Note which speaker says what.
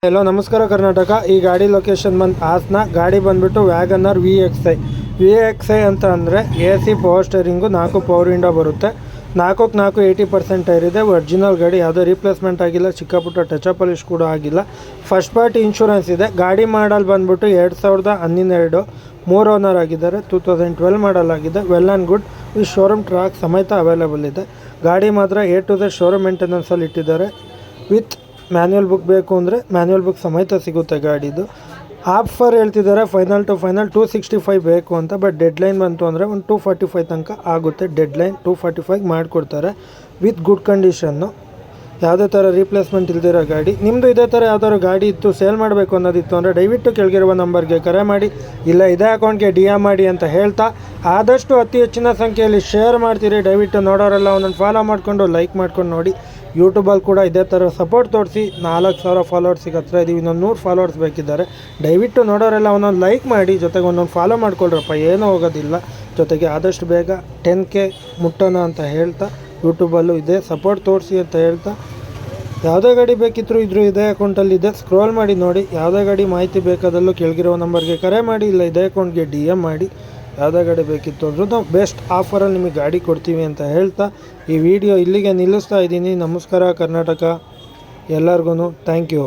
Speaker 1: Hello ನಮಸ್ಕಾರ ಕರ್ನಾಟಕ. ಈ ಗಾಡಿ ಲೊಕೇಶನ್ ಬಂದು ಹಾಸನ. ಗಾಡಿ ಬಂದುಬಿಟ್ಟು ವ್ಯಾಗನರ್ VXi ಅಂತ ಅಂದರೆ AC power steering, 4 power window ಬರುತ್ತೆ. 4 80% ಟೈರ್ ಇದೆ. ಒರಿಜಿನಲ್ ಗಾಡಿ, ಯಾವುದೇ ರೀಪ್ಲೇಸ್ಮೆಂಟ್ ಆಗಿಲ್ಲ, ಚಿಕ್ಕ ಪುಟ್ಟ ಟಚ್ ಪಾಲಿಶ್ ಕೂಡ ಆಗಿಲ್ಲ. ಫಸ್ಟ್ ಪಾರ್ಟಿ ಇನ್ಶೂರೆನ್ಸ್ ಇದೆ. ಗಾಡಿ ಮಾಡಲ್ ಬಂದುಬಿಟ್ಟು 2012, 3 ಓನರ್ ಆಗಿದ್ದಾರೆ. 2012 ಮಾಡಲ್ ಆಗಿದೆ. Well and good. ಈ ಶೋರೂಮ್ ಟ್ರ್ಯಾಕ್ ಸಮೇತ ಅವೈಲೇಬಲ್ ಇದೆ. ಗಾಡಿ ಮಾತ್ರ A to Z ಶೋರೂಮ್ ಮೇಂಟೆನೆನ್ಸಲ್ಲಿ ಇಟ್ಟಿದ್ದಾರೆ. ವಿತ್ ಮ್ಯಾನ್ಯುವಲ್ ಬುಕ್ ಬೇಕು ಅಂದರೆ ಮ್ಯಾನ್ಯುವಲ್ ಬುಕ್ ಸಮೇತ ಸಿಗುತ್ತೆ ಗಾಡಿದು. ಆಫರ್ ಹೇಳ್ತಿದ್ದಾರೆ ಫೈನಲ್ ಟು ಫೈನಲ್ 265 ಬೇಕು ಅಂತ. ಬಟ್ ಡೆಡ್ಲೈನ್ ಬಂತು ಅಂದರೆ ಒಂದು 245 ತನಕ ಆಗುತ್ತೆ. ಡೆಡ್ಲೈನ್ 245 ಮಾಡಿಕೊಡ್ತಾರೆ ವಿತ್ ಗುಡ್ ಕಂಡೀಷನ್ನು. ಯಾವುದೇ ಥರ ರೀಪ್ಲೇಸ್ಮೆಂಟ್ ಇಲ್ದಿರೋ ಗಾಡಿ. ನಿಮ್ಮದು ಇದೇ ಥರ ಯಾವ್ದಾದ್ರು ಗಾಡಿ ಇತ್ತು, ಸೇಲ್ ಮಾಡಬೇಕು ಅನ್ನೋದಿತ್ತು ಅಂದರೆ ದಯವಿಟ್ಟು ಕೆಳಗಿರುವ ನಂಬರ್ಗೆ ಕರೆ ಮಾಡಿ, ಇಲ್ಲ ಇದೇ ಅಕೌಂಟ್ಗೆ DM ಮಾಡಿ ಅಂತ ಹೇಳ್ತಾ, ಆದಷ್ಟು ಅತಿ ಹೆಚ್ಚಿನ ಸಂಖ್ಯೆಯಲ್ಲಿ ಶೇರ್ ಮಾಡ್ತೀರಿ. ದಯವಿಟ್ಟು ನೋಡೋರೆಲ್ಲ ಒಂದೊಂದು ಫಾಲೋ ಮಾಡಿಕೊಂಡು ಲೈಕ್ ಮಾಡ್ಕೊಂಡು ನೋಡಿ. ಯೂಟ್ಯೂಬಲ್ಲಿ ಕೂಡ ಇದೇ ಥರ ಸಪೋರ್ಟ್ ತೋರಿಸಿ. 4000 ಫಾಲೋವರ್ಸಿಗೆ ಹತ್ರ ಇದ್ದೀವಿ. ಇನ್ನೊಂದು 100 ಫಾಲೋವರ್ಸ್ ಬೇಕಿದ್ದಾರೆ. ದಯವಿಟ್ಟು ನೋಡೋರೆಲ್ಲ ಒಂದೊಂದು ಲೈಕ್ ಮಾಡಿ, ಜೊತೆಗೆ ಒಂದೊಂದು ಫಾಲೋ ಮಾಡ್ಕೊಳ್ರಪ್ಪ, ಏನೂ ಹೋಗೋದಿಲ್ಲ. ಜೊತೆಗೆ ಆದಷ್ಟು ಬೇಗ 10K ಮುಟ್ಟೋಣ ಅಂತ ಹೇಳ್ತಾ, ಯೂಟ್ಯೂಬಲ್ಲೂ ಇದೆ ಸಪೋರ್ಟ್ ತೋರಿಸಿ ಅಂತ ಹೇಳ್ತಾ, ಯಾವುದೇ ಗಾಡಿ ಬೇಕಿದ್ರು ಇದೇ ಅಕೌಂಟಲ್ಲಿದೆ, ಸ್ಕ್ರೋಲ್ ಮಾಡಿ ನೋಡಿ. ಯಾವುದೇ ಗಾಡಿ ಮಾಹಿತಿ ಬೇಕಾದಲ್ಲೂ ಕೆಳಗಿರೋ ನಂಬರ್ಗೆ ಕರೆ ಮಾಡಿ, ಇಲ್ಲ ಇದೇ ಅಕೌಂಟ್ಗೆ DM ಮಾಡಿ. ಯಾವುದೇ ಗಾಡಿ ಬೇಕಿತ್ತು ಅಂದರೂ ನಾವು ಬೆಸ್ಟ್ ಆಫರಲ್ಲಿ ನಿಮಗೆ ಗಾಡಿ ಕೊಡ್ತೀವಿ ಅಂತ ಹೇಳ್ತಾ ಈ ವಿಡಿಯೋ ಇಲ್ಲಿಗೆ ನಿಲ್ಲಿಸ್ತಾ ಇದ್ದೀನಿ. ನಮಸ್ಕಾರ ಕರ್ನಾಟಕ, ಎಲ್ಲರಿಗೂ ಥ್ಯಾಂಕ್ ಯು.